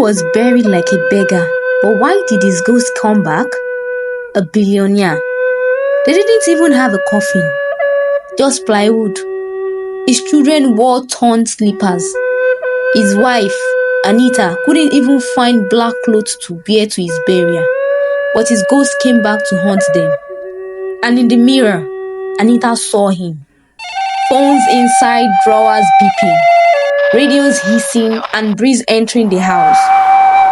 Kweku was buried like a beggar, but why did his ghost come back? A billionaire. They didn't even have a coffin, just plywood. His children wore torn slippers. His wife, Anita, couldn't even find black clothes to wear to his burial, but his ghost came back to haunt them. And in the mirror, Anita saw him. Phones inside drawers beeping, radios hissing, and breeze entering the house.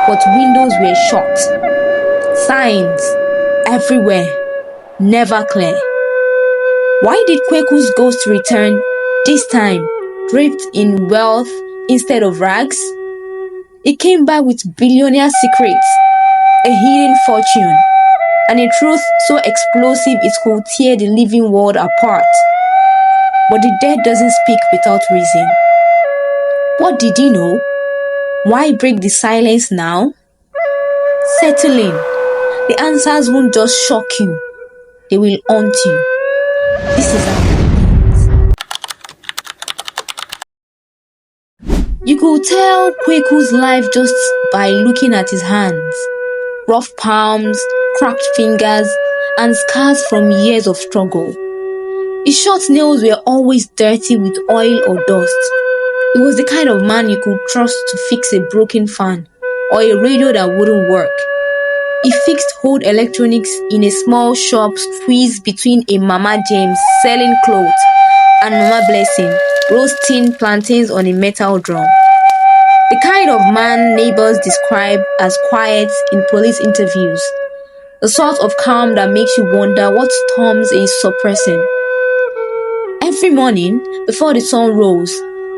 But windows were shut. Signs everywhere, never clear. Why did Kweku's ghost return, this time draped in wealth instead of rags? It came back with billionaire secrets, a hidden fortune, and a truth so explosive it could tear the living world apart. But the dead doesn't speak without reason. What did he know? Why break the silence now? Settle in. The answers won't just shock you, they will haunt you. This is how it begins. You could tell Kweku's life just by looking at his hands. Rough palms, cracked fingers, and scars from years of struggle. His short nails were always dirty with oil or dust. He was the kind of man you could trust to fix a broken fan or a radio that wouldn't work. He fixed old electronics in a small shop squeezed between a Mama James selling clothes and Mama Blessing roasting plantains on a metal drum. The kind of man neighbors describe as quiet in police interviews. The sort of calm that makes you wonder what storms he is suppressing. Every morning, before the sun rose,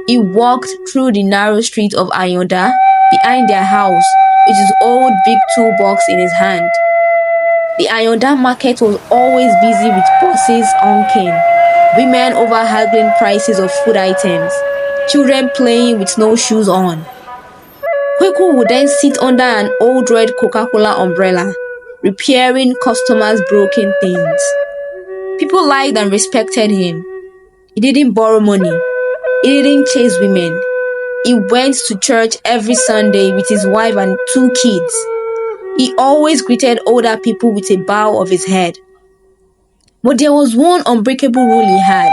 he walked through the narrow street of Ayonda behind their house with his old big toolbox in his hand. The Ayonda market was always busy with buses honking, women over haggling prices of food items, children playing with no shoes on. Kweku would then sit under an old red Coca-Cola umbrella, repairing customers' broken things. People liked and respected him. He didn't borrow money. He didn't chase women. He went to church every Sunday with his wife and 2 kids. He always greeted older people with a bow of his head. But there was one unbreakable rule he had.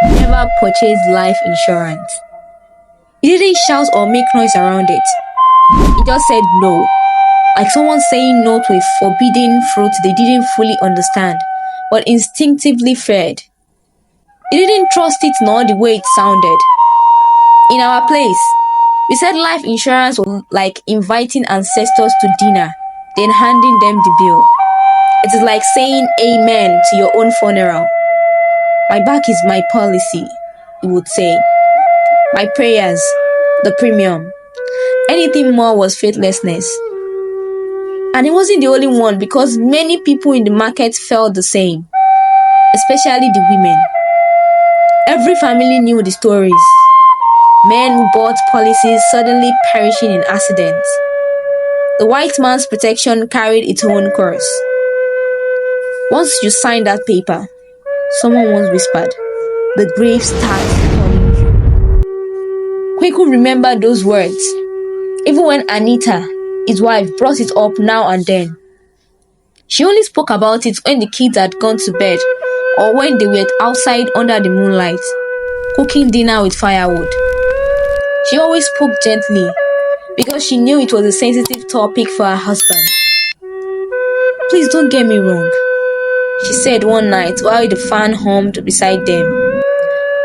Never purchase life insurance. He didn't shout or make noise around it. He just said no. Like someone saying no to a forbidden fruit they didn't fully understand, but instinctively feared. He didn't trust it nor the way it sounded. In our place, we said life insurance was like inviting ancestors to dinner, then handing them the bill. It is like saying amen to your own funeral. My back is my policy, he would say. My prayers, the premium. Anything more was faithlessness. And he wasn't the only one, because many people in the market felt the same, especially the women. Every family knew the stories. Men who bought policies suddenly perishing in accidents. The white man's protection carried its own curse. Once you signed that paper, someone once whispered, the grave starts calling you. Kweku remembered those words, even when Anita, his wife, brought it up now and then. She only spoke about it when the kids had gone to bed or when they were outside under the moonlight, cooking dinner with firewood. She always spoke gently because she knew it was a sensitive topic for her husband. Please don't get me wrong, she said one night while the fan hummed beside them.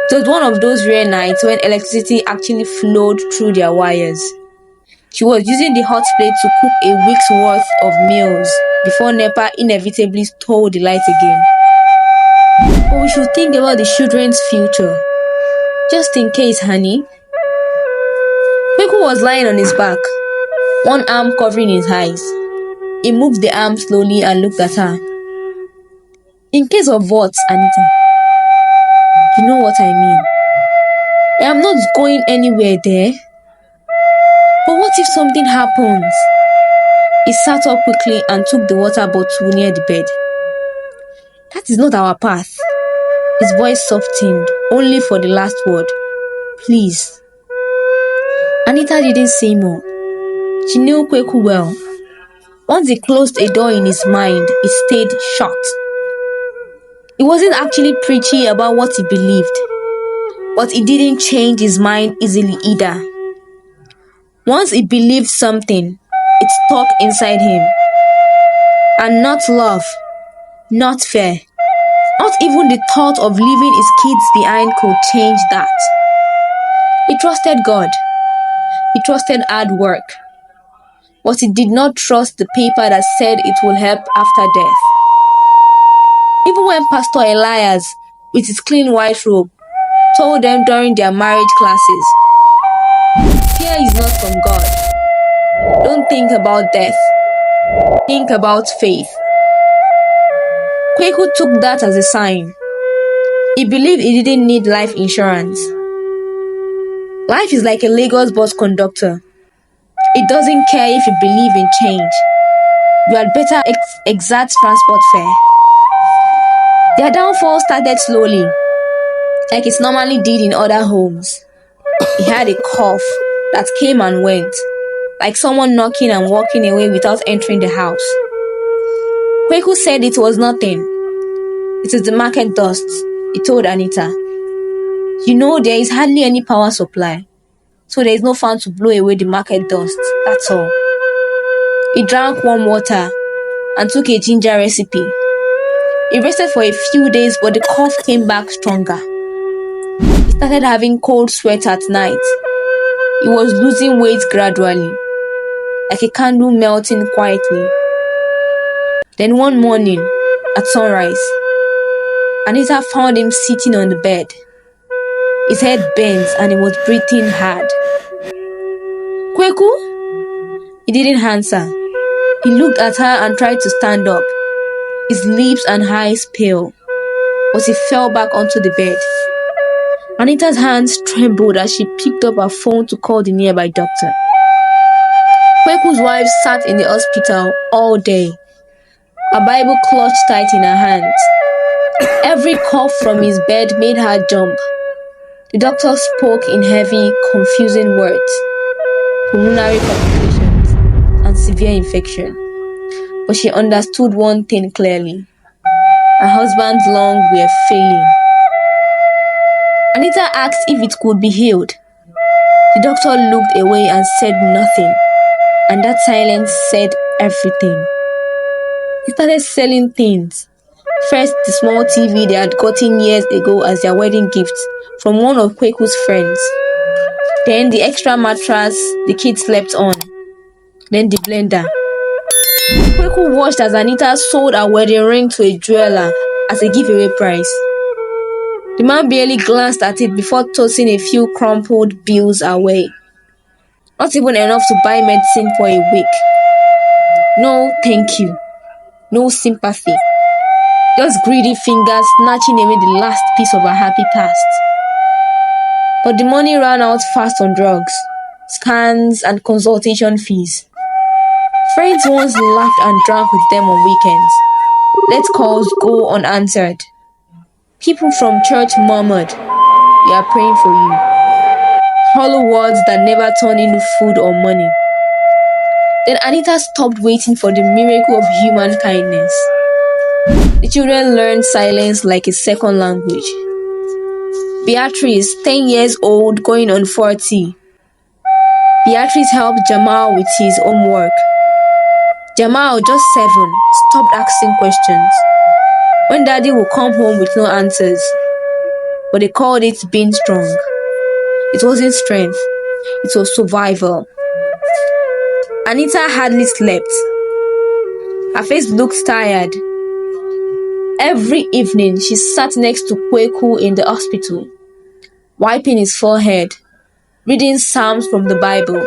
It was one of those rare nights when electricity actually flowed through their wires. She was using the hot plate to cook a week's worth of meals before NEPA inevitably stole the light again. But we should think about the children's future. Just in case, honey. Kweku was lying on his back, one arm covering his eyes. He moved the arm slowly and looked at her. In case of what, Anita? You know what I mean. I am not going anywhere there. But what if something happens? He sat up quickly and took the water bottle near the bed. That is not our path. His voice softened, only for the last word. Please. Anita didn't say more. She knew Kweku well. Once he closed a door in his mind, it stayed shut. He wasn't actually preachy about what he believed, but he didn't change his mind easily either. Once he believed something, it stuck inside him. And not love, not fear, not even the thought of leaving his kids behind could change that. He trusted God. He trusted hard work. But he did not trust the paper that said it will help after death. Even when Pastor Elias, with his clean white robe, told them during their marriage classes, "Fear is not from God. Don't think about death. Think about faith." Kweku took that as a sign. He believed he didn't need life insurance. Life is like a Lagos bus conductor. It doesn't care if you believe in change. You had better exact transport fare. Their downfall started slowly, like it normally did in other homes. He had a cough that came and went, like someone knocking and walking away without entering the house. Kweku said it was nothing. "It is the market dust," he told Anita. "You know, there is hardly any power supply, so there is no fan to blow away the market dust, that's all." He drank warm water and took a ginger recipe. He rested for a few days, but the cough came back stronger. He started having cold sweat at night. He was losing weight gradually, like a candle melting quietly. Then one morning, at sunrise, Anita found him sitting on the bed. His head bent and he was breathing hard. "Kweku?" He didn't answer. He looked at her and tried to stand up, his lips and eyes pale, but he fell back onto the bed. Anita's hands trembled as she picked up her phone to call the nearby doctor. Kweku's wife sat in the hospital all day, her Bible clutched tight in her hands. Every cough from his bed made her jump. The doctor spoke in heavy, confusing words: pulmonary complications and severe infection. But she understood one thing clearly: her husband's lungs were failing. Anita asked if it could be healed. The doctor looked away and said nothing, and that silence said everything. He started selling things. First, the small TV they had gotten years ago as their wedding gift from one of Kweku's friends. Then the extra mattress the kids slept on. Then the blender. Kweku watched as Anita sold her wedding ring to a jeweler as a giveaway prize. The man barely glanced at it before tossing a few crumpled bills away. Not even enough to buy medicine for a week. No thank you. No sympathy. Just greedy fingers snatching away the last piece of her happy past. But the money ran out fast on drugs, scans, and consultation fees. Friends once laughed and drank with them on weekends. Let calls go unanswered. People from church murmured, "We are praying for you." Hollow words that never turned into food or money. Then Anita stopped waiting for the miracle of human kindness. The children learned silence like a second language. Beatrice, 10 years old, going on 40. Beatrice helped Jamal with his homework. Jamal, just 7, stopped asking questions. When Daddy would come home with no answers, but they called it being strong. It wasn't strength, it was survival. Anita hardly slept. Her face looked tired. Every evening, she sat next to Kweku in the hospital, wiping his forehead, reading psalms from the Bible.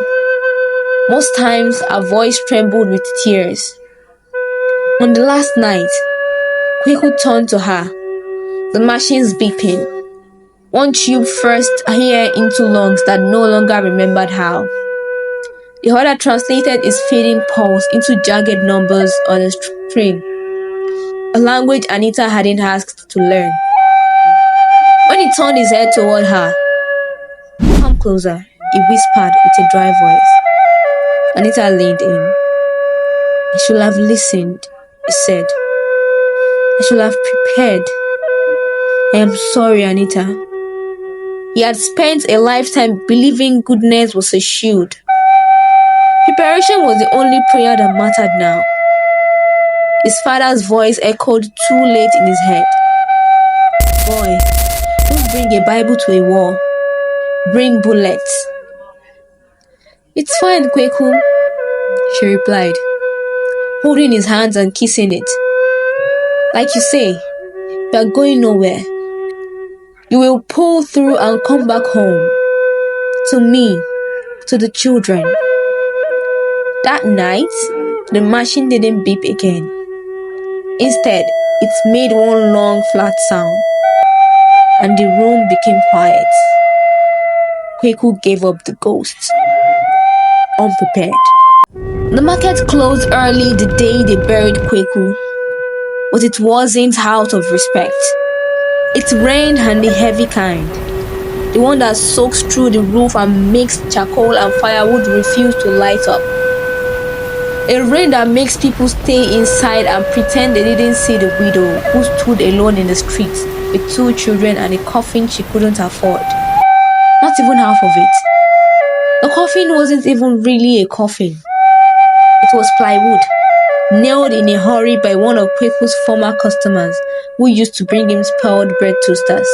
Most times, her voice trembled with tears. On the last night, Kweku turned to her, the machines beeping. One tube first air into lungs that no longer remembered how. The other translated his fading pulse into jagged numbers on a screen, a language Anita hadn't asked to learn. When he turned his head toward her, "Come closer," he whispered with a dry voice. Anita leaned in. I should have listened, he said. I should have prepared. I am sorry, Anita. He had spent a lifetime believing goodness was a shield. Preparation was the only prayer that mattered now. His father's voice echoed too late in his head. Boy, don't bring a Bible to a war. Bring bullets. It's fine, Kweku, she replied, holding his hands and kissing it. Like you say, we are going nowhere. You will pull through and come back home. To me, to the children. That night, the machine didn't beep again. Instead, it made one long flat sound, and the room became quiet. Kweku gave up the ghost, unprepared. The market closed early the day they buried Kweku, but it wasn't out of respect. It rained, and the heavy kind, the one that soaks through the roof and makes charcoal and firewood refuse to light up. A rain that makes people stay inside and pretend they didn't see the widow who stood alone in the street with 2 children and a coffin she couldn't afford. Not even half of it. The coffin wasn't even really a coffin. It was plywood, nailed in a hurry by one of Kweku's former customers who used to bring him spoiled bread toasters.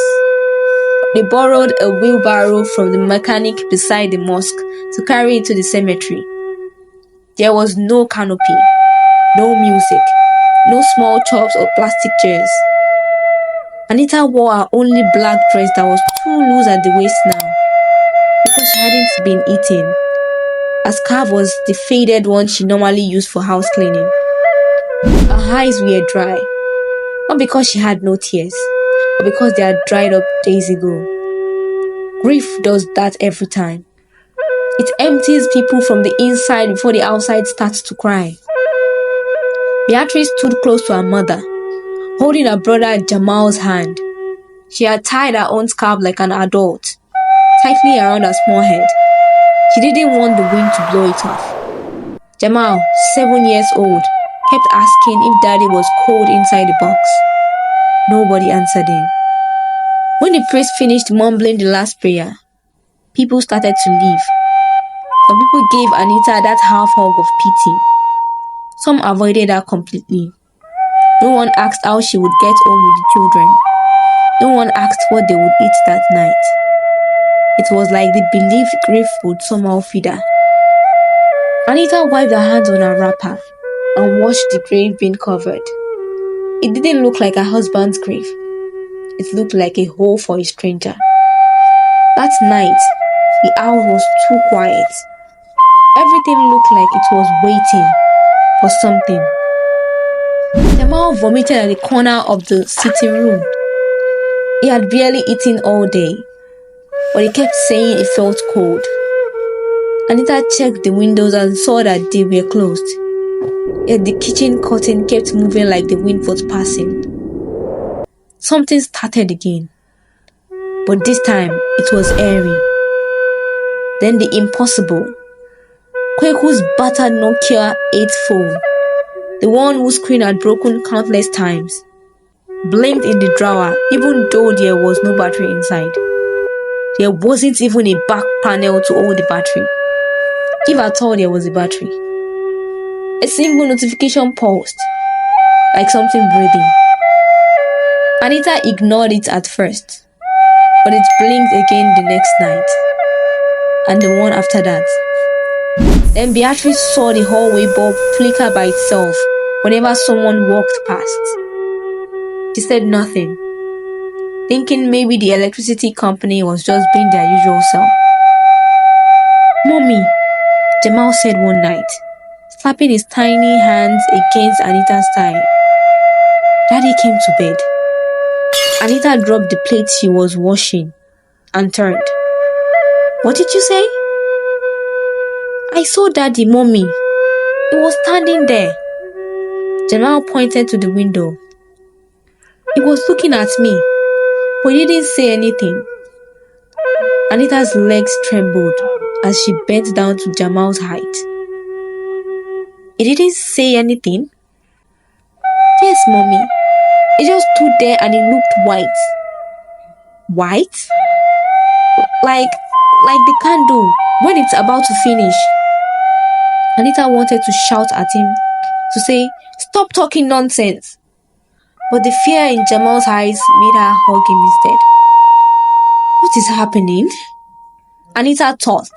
They borrowed a wheelbarrow from the mechanic beside the mosque to carry it to the cemetery. There was no canopy, no music, no small chops or plastic chairs. Anita wore her only black dress that was too loose at the waist now, because she hadn't been eating. Her scarf was the faded one she normally used for house cleaning. Her eyes were dry, not because she had no tears, but because they had dried up days ago. Grief does that every time. It empties people from the inside before the outside starts to cry. Beatrice stood close to her mother, holding her brother Jamal's hand. She had tied her own scarf like an adult, tightly around her small head. She didn't want the wind to blow it off. Jamal, 7 years old, kept asking if Daddy was cold inside the box. Nobody answered him. When the priest finished mumbling the last prayer, people started to leave. Some people gave Anita that half hug of pity. Some avoided her completely. No one asked how she would get home with the children. No one asked what they would eat that night. It was like they believed grief would somehow feed her. Anita wiped her hands on her wrapper and watched the grave being covered. It didn't look like her husband's grave. It looked like a hole for a stranger. That night, the house was too quiet. Everything looked like it was waiting for something. Jamal vomited at the corner of the sitting room. He had barely eaten all day, but he kept saying it felt cold. Anita checked the windows and saw that they were closed. Yet the kitchen curtain kept moving like the wind was passing. Something started again, but this time it was airy. Then the impossible. Kweku's battered Nokia 8 phone, the one whose screen had broken countless times, blinked in the drawer even though there was no battery inside. There wasn't even a back panel to hold the battery, if at all there was a battery. A single notification paused, like something breathing. Anita ignored it at first, but it blinked again the next night, and the one after that. Then Beatrice saw the hallway bulb flicker by itself whenever someone walked past. She said nothing, thinking maybe the electricity company was just being their usual self. "Mommy," Jamal said one night, slapping his tiny hands against Anita's thigh. Daddy came to bed. Anita dropped the plate she was washing and turned. "What did you say?" "I saw Daddy, Mommy. He was standing there." Jamal pointed to the window. "He was looking at me, but he didn't say anything." Anita's legs trembled as she bent down to Jamal's height. He didn't say anything. Yes, mommy. He just stood there and he looked white. White? Like the candle when it's about to finish. Anita wanted to shout at him to say, "Stop talking nonsense." But the fear in Jamal's eyes made her hug him instead. What is happening? Anita thought,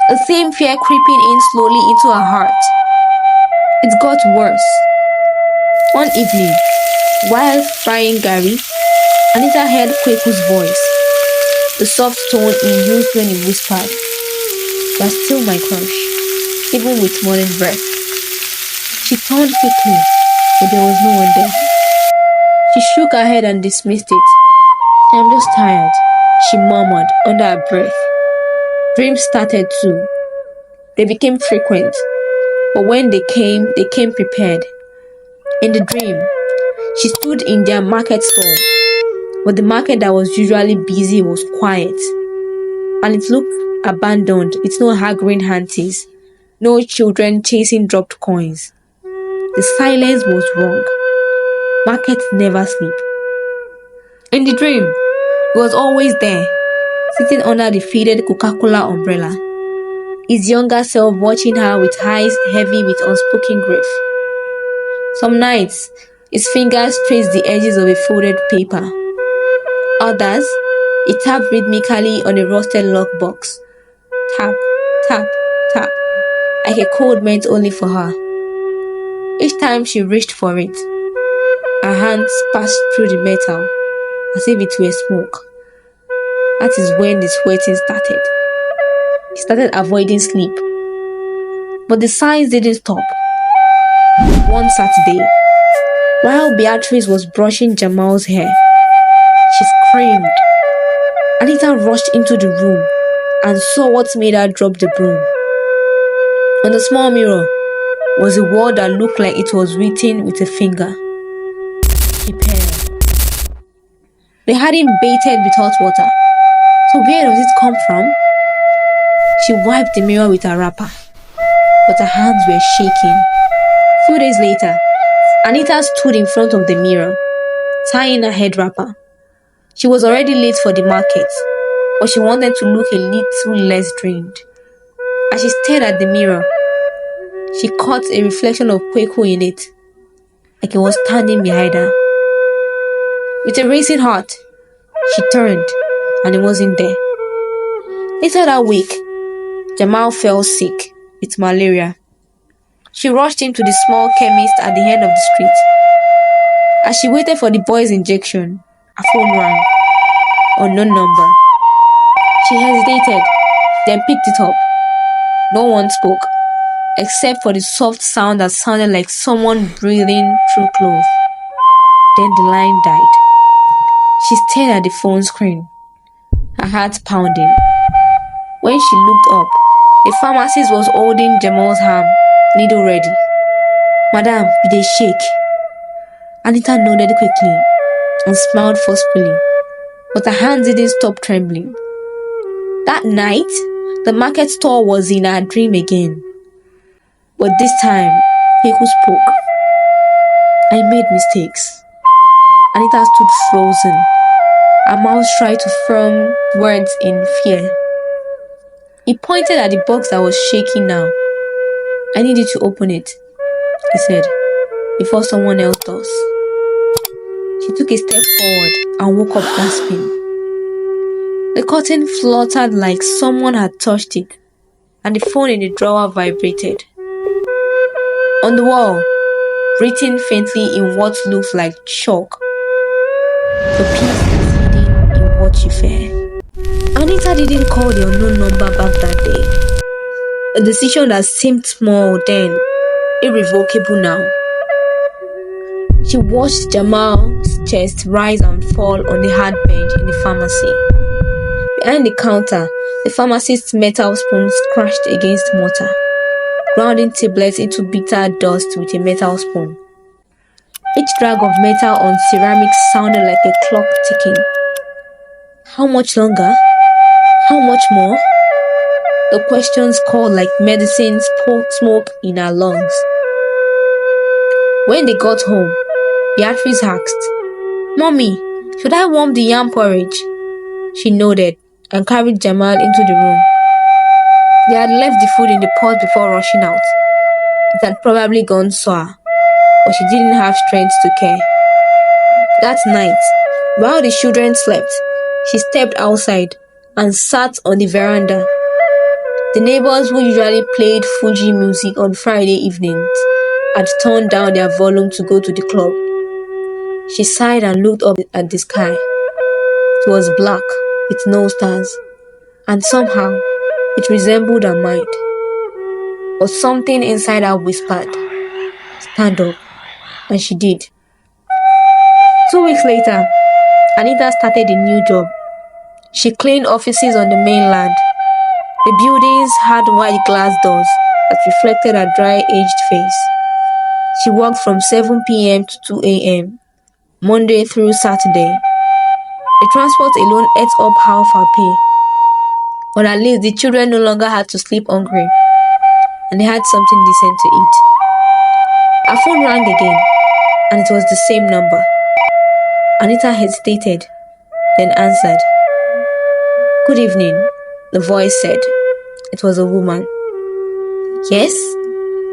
the same fear creeping in slowly into her heart. It got worse. One evening, while frying Gary, Anita heard Kweku's voice, the soft tone he used when he whispered, "You are still my crush, even with morning breath." She turned quickly, but there was no one there. She shook her head and dismissed it. "I'm just tired," she murmured under her breath. Dreams started too. They became frequent, but when they came prepared. In the dream, she stood in their market stall, but the market that was usually busy was quiet, and it looked abandoned with no haggling aunties, no children chasing dropped coins. The silence was wrong. Markets never sleep. In the dream, he was always there, sitting under the faded Coca-Cola umbrella, his younger self watching her with eyes heavy with unspoken grief. Some nights, his fingers traced the edges of a folded paper. Others, he tapped rhythmically on a rusted lockbox. Tap, tap, tap, like a code meant only for her. Each time she reached for it, her hands passed through the metal as if it were smoke. That is when the sweating started. She started avoiding sleep. But the signs didn't stop. One Saturday, while Beatrice was brushing Jamal's hair, she screamed. Anita rushed into the room and saw what made her drop the broom. On the small mirror was a word that looked like it was written with a finger. Prepare. They had him baited with hot water. So where does it come from? She wiped the mirror with her wrapper, but her hands were shaking. 2 days later, Anita stood in front of the mirror, tying her head wrapper. She was already late for the market, but she wanted to look a little less drained. As she stared at the mirror, she caught a reflection of Kweku in it, like he was standing behind her. With a racing heart, she turned, and he wasn't there. Later that week, Jamal fell sick with malaria. She rushed him to the small chemist at the end of the street. As she waited for the boy's injection, her phone rang. Unknown number. She hesitated, then picked it up. No one spoke, except for the soft sound that sounded like someone breathing through clothes. Then the line died. She stared at the phone screen, her heart pounding. When she looked up, the pharmacist was holding Jamal's arm, needle ready. "Madam, you dey shake." Anita nodded quickly and smiled forcefully, but her hands didn't stop trembling. That night, the market stall was in her dream again. But this time, Kweku spoke. "I made mistakes." Anita stood frozen. Her mouth tried to form words in fear. He pointed at the box that was shaking now. "I need you to open it," he said, "before someone else does." She took a step forward and woke up gasping. The curtain fluttered like someone had touched it, and the phone in the drawer vibrated. On the wall, written faintly in what looked like chalk, "The peace is hidden in what you fear." Anita didn't call the unknown number back that day. A decision that seemed small then, irrevocable now. She watched Jamal's chest rise and fall on the hard bench in the pharmacy. Behind the counter, the pharmacist's metal spoon scratched against mortar, grounding tablets into bitter dust with a metal spoon. Each drag of metal on ceramics sounded like a clock ticking. How much longer? How much more? The questions called like medicine smoke in her lungs. When they got home, Beatrice asked, "Mommy, should I warm the yam porridge?" She nodded and carried Jamal into the room. They had left the food in the pot before rushing out. It had probably gone sour, but she didn't have strength to care. That night, while the children slept, she stepped outside and sat on the veranda. The neighbors who usually played Fuji music on Friday evenings had turned down their volume to go to the club. She sighed and looked up at the sky. It was black, with no stars, and somehow it resembled her mind. But something inside her whispered, "Stand up," and she did. 2 weeks later, Anita started a new job. She cleaned offices on the mainland. The buildings had white glass doors that reflected her dry, aged face. She worked from 7 p.m. to 2 a.m., Monday through Saturday. The transport alone ate up half her pay. But at least the children no longer had to sleep hungry, and they had something decent to eat. Her phone rang again, and it was the same number. Anita hesitated, then answered. "Good evening," the voice said. It was a woman. "Yes?"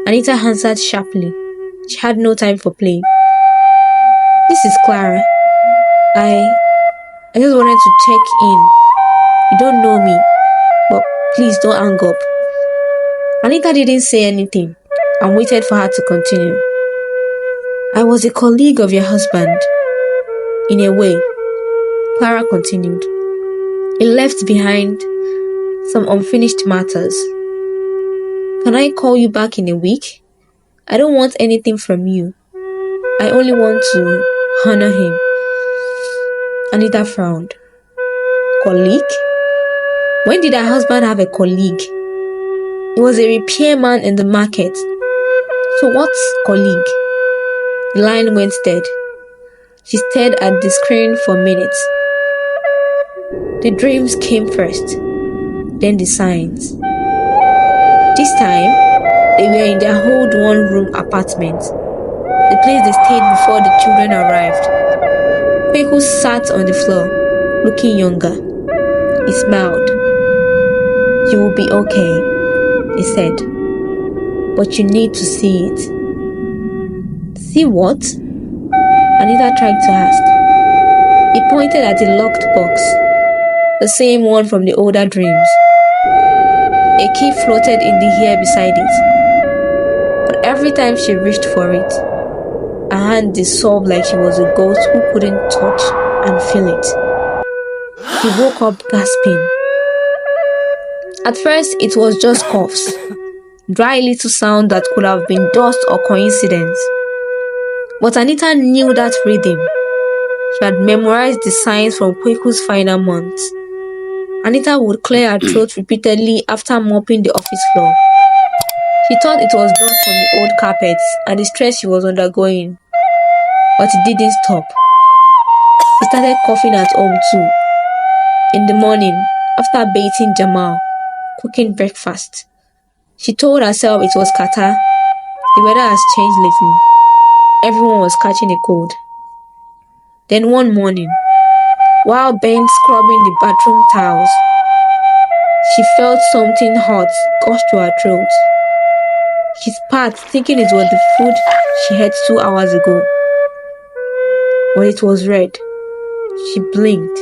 Anita answered sharply. She had no time for play. "This is Clara. I just wanted to check in. You don't know me, but please don't hang up." Anita didn't say anything and waited for her to continue. "I was a colleague of your husband. In a way," Clara continued. "He left behind some unfinished matters. Can I call you back in a week? I don't want anything from you. I only want to honor him." Anita frowned. "Colleague? When did her husband have a colleague? He was a repairman in the market. So what's colleague?" The line went dead. She stared at the screen for minutes. The dreams came first, then the signs. This time, they were in their old one-room apartment, the place they stayed before the children arrived. Kweku sat on the floor, looking younger. He smiled. "You will be okay," he said. "But you need to see it." "See what?" Anita tried to ask. He pointed at a locked box, the same one from the older dreams. A key floated in the air beside it. But every time she reached for it, her hand dissolved like she was a ghost who couldn't touch and feel it. He woke up gasping. At first, it was just coughs, dry little sound that could have been dust or coincidence. But Anita knew that rhythm. She had memorized the signs from Kweku's final months. Anita would clear her throat repeatedly after mopping the office floor. She thought it was dust from the old carpets and the stress she was undergoing. But it didn't stop. She started coughing at home too. In the morning, after bathing Jamal, cooking breakfast, she told herself it was catarrh. The weather has changed lately. Everyone was catching a cold. Then one morning, while Ben scrubbing the bathroom tiles, she felt something hot gush to her throat. She spat, thinking it was the food she had 2 hours ago. But it was red. She blinked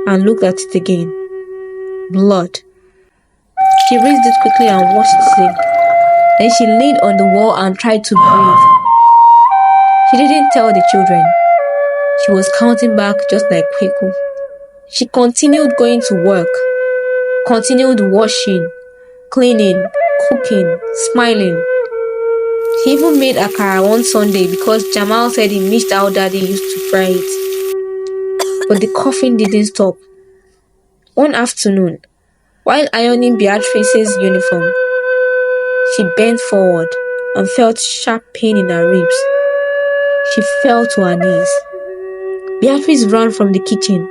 and looked at it again. Blood. She rinsed it quickly and washed it. Then she leaned on the wall and tried to breathe. She didn't tell the children. She was counting back just like Kweku. She continued going to work, continued washing, cleaning, cooking, smiling. She even made akara one Sunday because Jamal said he missed how Daddy used to fry it. But the coughing didn't stop. One afternoon, while ironing Beatrice's uniform, she bent forward and felt sharp pain in her ribs. She fell to her knees. Beatrice ran from the kitchen.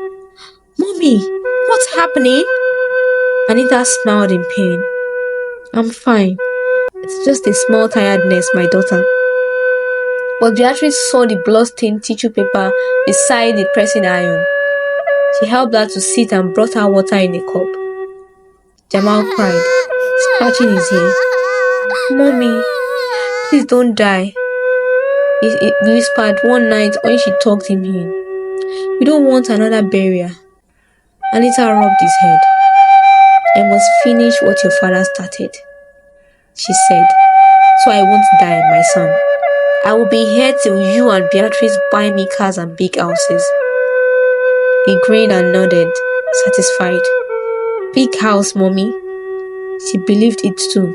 "Mommy, what's happening?" Anita smiled in pain. "I'm fine. It's just a small tiredness, my daughter." But Beatrice saw the blood-stained tissue paper beside the pressing iron. She helped her to sit and brought her water in a cup. Jamal cried, scratching his ear. "Mommy, please don't die," he whispered one night when she tucked him in. "We don't want another burial." Anita rubbed his head. "I must finish what your father started," she said, "so I won't die, my son. I will be here till you and Beatrice buy me cars and big houses." He grinned and nodded, satisfied. "Big house, Mommy." She believed it too.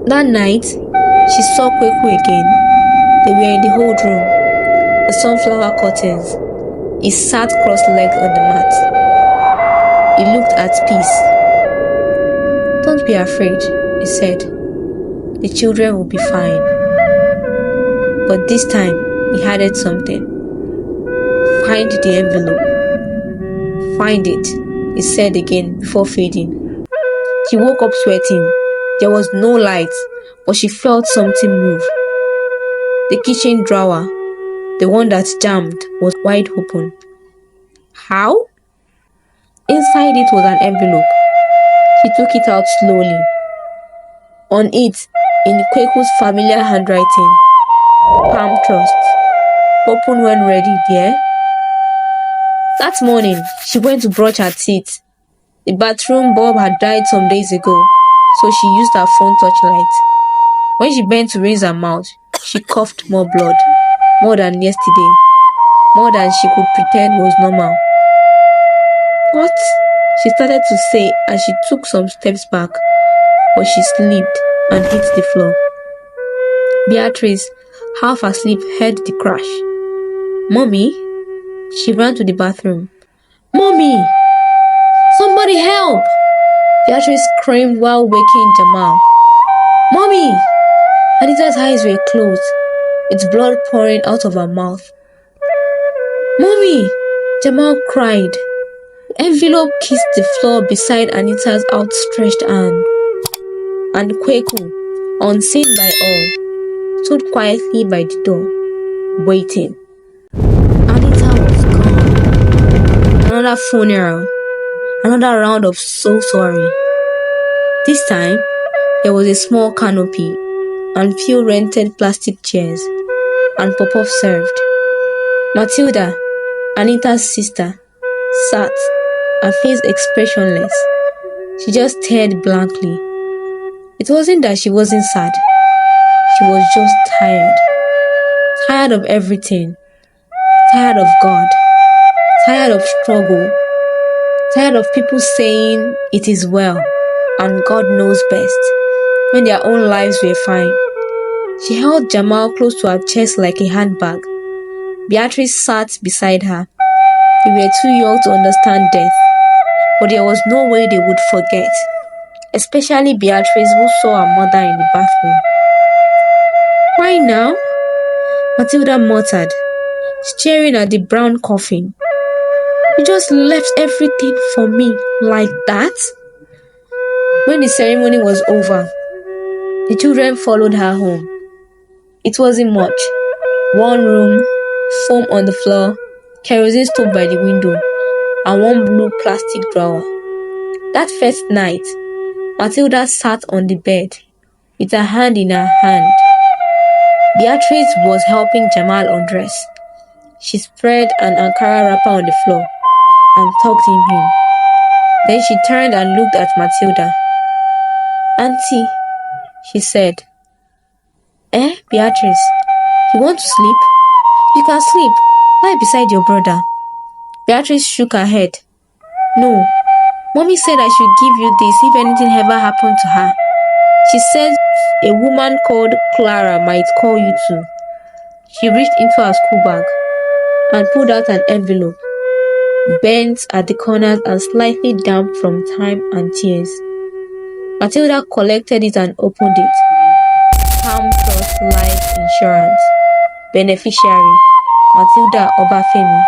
That night, she saw Kweku again. They were in the old room, the sunflower curtains. He sat cross-legged on the mat. He looked at peace. "Don't be afraid," he said. "The children will be fine." But this time, he added something. "Find the envelope." "Find it," he said again before fading. She woke up sweating. There was no light, but she felt something move. The kitchen drawer, the one that jammed, was wide open. How? Inside it was an envelope. She took it out slowly. On it, in Kweku's familiar handwriting, "Palm Trust. Open when ready, dear." That morning, she went to brush her teeth. The bathroom bulb had died some days ago, so she used her phone torchlight. When she bent to rinse her mouth, she coughed more blood, more than yesterday, more than she could pretend was normal. "What?" she started to say as she took some steps back, but she slipped and hit the floor. Beatrice, half asleep, heard the crash. "Mommy?" She ran to the bathroom. "Mommy! Somebody help!" Beatrice screamed while waking Jamal. "Mommy!" Anita's eyes were closed, with blood pouring out of her mouth. "Mommy!" Jamal cried. The envelope kissed the floor beside Anita's outstretched hand. And Kweku, unseen by all, stood quietly by the door, waiting. Anita was gone. Another funeral. Another round of "so sorry." This time, there was a small canopy and few rented plastic chairs, and pop-off served. Matilda, Anita's sister, sat, her face expressionless. She just stared blankly. It wasn't that she wasn't sad. She was just tired. Tired of everything. Tired of God. Tired of struggle. Tired of people saying it is well and God knows best when their own lives were fine. She held Jamal close to her chest like a handbag. Beatrice sat beside her. They were too young to understand death, but there was no way they would forget, especially Beatrice, who saw her mother in the bathroom. "Why now?" Matilda muttered, staring at the brown coffin. "You just left everything for me like that?" When the ceremony was over, the children followed her home. It wasn't much. One room, foam on the floor, kerosene stove by the window, and one blue plastic drawer. That first night, Matilda sat on the bed with her hand in her hand. Beatrice was helping Jamal undress. She spread an Ankara wrapper on the floor and tucked him in. Then she turned and looked at Matilda. "Auntie," she said. Beatrice, you want to sleep? You can sleep. Lie beside your brother." Beatrice shook her head. "No, Mommy said I should give you this if anything ever happened to her. She said a woman called Clara might call you too." She reached into her school bag and pulled out an envelope, bent at the corners and slightly damp from time and tears. Matilda collected it and opened it. Palm Trust Life Insurance. Beneficiary, Matilda Obafemi.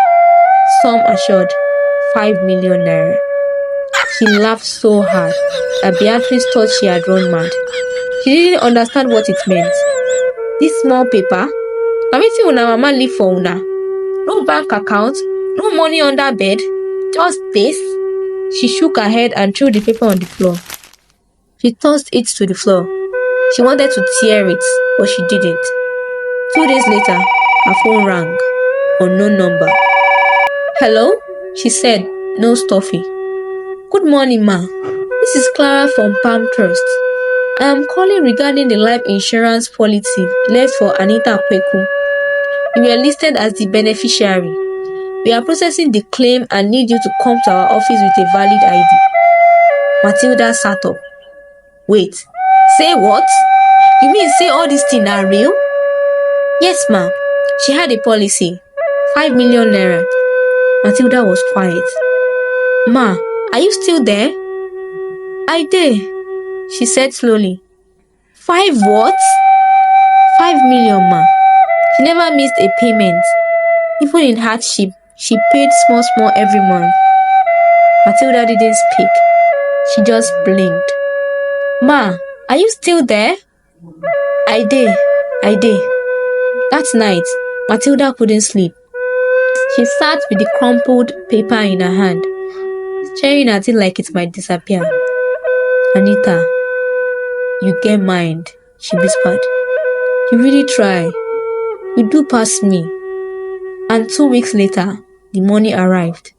Sum assured, 5 million naira. She laughed so hard that Beatrice thought she had run mad. She didn't understand what it meant. This small paper, Na wetin una mama leave for una? No bank account, no money under bed, just this? She shook her head and threw the paper on the floor. She tossed it to the floor. She wanted to tear it, but she didn't. 2 days later, her phone rang. Unknown number. Hello? She said, no stuffy. Good morning, ma. This is Clara from Palm Trust. I am calling regarding the life insurance policy left for Anita and Kweku. You were listed as the beneficiary. We are processing the claim and need you to come to our office with a valid ID. Matilda sat up. Wait, say what? You mean say all these things are real? Yes, ma'am. She had a policy. 5 million naira. Matilda was quiet. Ma, are you still there? I did, she said slowly. 5 what? 5 million, ma. She never missed a payment. Even in hardship, she paid small every month. Matilda didn't speak. She just blinked. Ma, are you still there? I did. That night, Matilda couldn't sleep. She sat with the crumpled paper in her hand, staring at it like it might disappear. Anita, you get mind, she whispered. You really try. You do pass me. And 2 weeks later, the money arrived.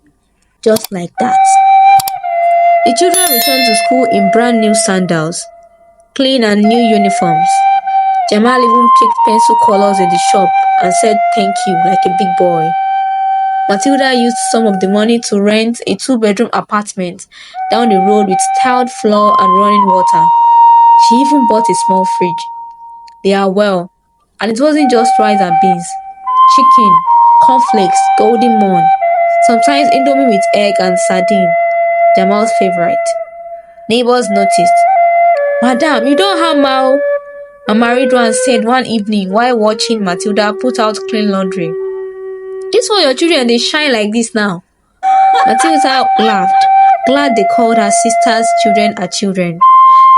Just like that. The children returned to school in brand new sandals, clean and new uniforms. Jamal even picked pencil colors in the shop and said thank you like a big boy. Matilda used some of the money to rent a 2-bedroom apartment down the road with tiled floor and running water. She even bought a small fridge. They are well, and it wasn't just rice and beans. Chicken, cornflakes, golden morn, sometimes indomie with egg and sardine, Jamal's favorite. Neighbors noticed. Madam, you don't have mouth. Mama Ridwan said one evening while watching Matilda put out clean laundry. This one your children, they shine like this now. Matilda laughed, glad they called her sister's children her children.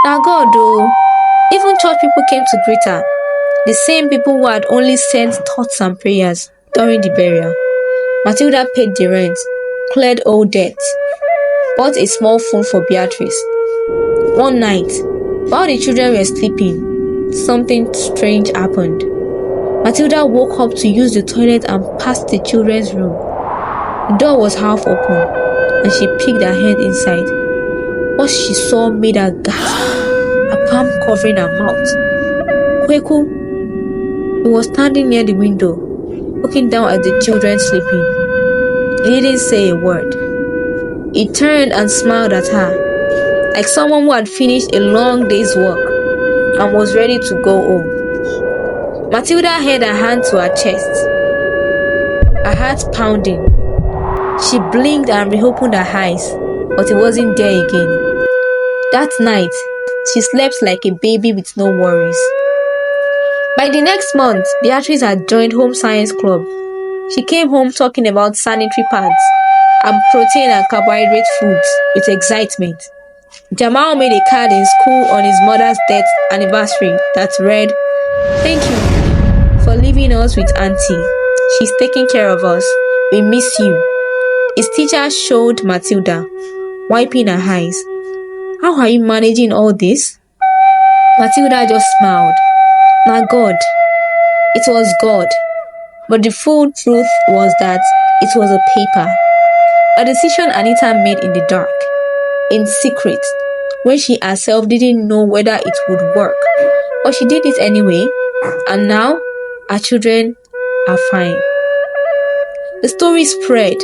Now God though, even church people came to greet her. The same people who had only sent thoughts and prayers during the burial. Matilda paid the rent, cleared all debts, bought a small phone for Beatrice. One night, while the children were sleeping, something strange happened. Matilda woke up to use the toilet and passed the children's room. The door was half open, and she peeked her head inside. What she saw made her gasp, her palm covering her mouth. Kweku, he was standing near the window, looking down at the children sleeping. He didn't say a word. He turned and smiled at her, like someone who had finished a long day's work and was ready to go home. Matilda held her hand to her chest, her heart pounding. She blinked and reopened her eyes, but he wasn't there again. That night, she slept like a baby with no worries. By the next month, Beatrice had joined Home Science Club. She came home talking about sanitary pads and protein and carbohydrate foods with excitement. Jamal made a card in school on his mother's death anniversary that read, "Thank you for leaving us with Auntie. She's taking care of us. We miss you." His teacher showed Matilda, wiping her eyes. "How are you managing all this?" Matilda just smiled. "Now God." It was God. But the full truth was that it was a paper. A decision Anita made in the dark, in secret, when she herself didn't know whether it would work. But she did it anyway, and now her children are fine. The story spread.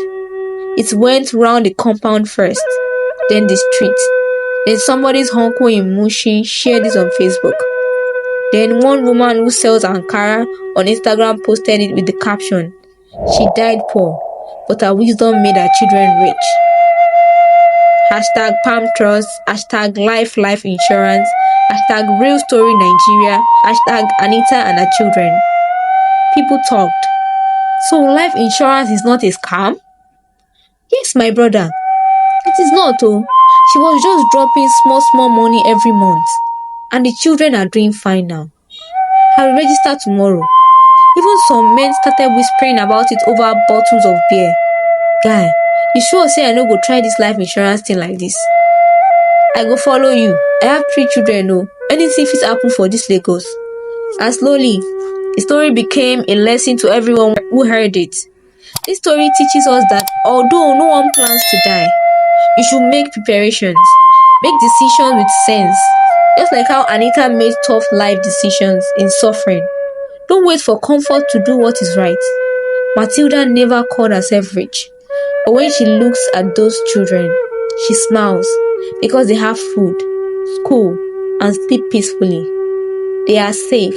It went round the compound first, then the street. Then somebody's uncle in Mushin shared it on Facebook. Then one woman who sells Ankara on Instagram posted it with the caption, "She died poor, but her wisdom made her children rich." Hashtag Palm Trust, hashtag Life Insurance, hashtag Real Story Nigeria, hashtag Anita and her children. People talked. So life insurance is not a scam? Yes, my brother. It is not, oh. She was just dropping small money every month. And the children are doing fine now. I will register tomorrow. Even some men started whispering about it over bottles of beer. Guy, you sure say I no go try this life insurance thing like this? I go follow you. I have 3 children, no. Anything fit happen for this Lagos. And slowly, the story became a lesson to everyone who heard it. This story teaches us that although no one plans to die, you should make preparations, make decisions with sense. Just like how Anita made tough life decisions in suffering. Don't wait for comfort to do what is right. Matilda never called herself rich, but when she looks at those children, she smiles because they have food, school, and sleep peacefully. They are safe.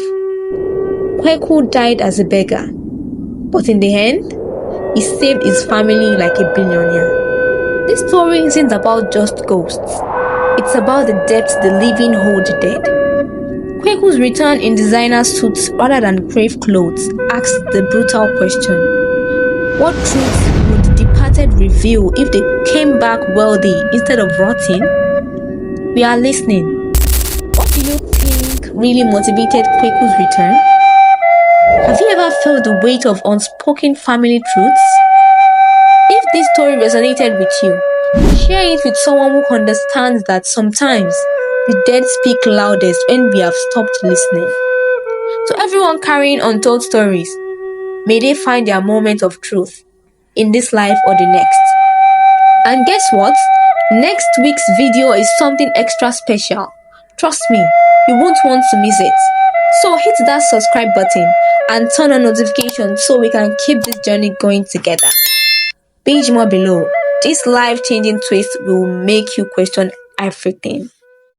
Kweku died as a beggar, but in the end, he saved his family like a billionaire. This story isn't about just ghosts. It's about the depth the living hold dead. Kweku's return in designer suits rather than grave clothes asks the brutal question: what truth would the departed reveal if they came back wealthy instead of rotting? We are listening. What do you think really motivated Kweku's return? Have you ever felt the weight of unspoken family truths? If this story resonated with you, share it with someone who understands that sometimes the dead speak loudest when we have stopped listening. To everyone carrying untold stories, may they find their moment of truth in this life or the next. And guess what? Next week's video is something extra special. Trust me, you won't want to miss it. So hit that subscribe button and turn on notifications so we can keep this journey going together. Page more below. This life-changing twist will make you question everything.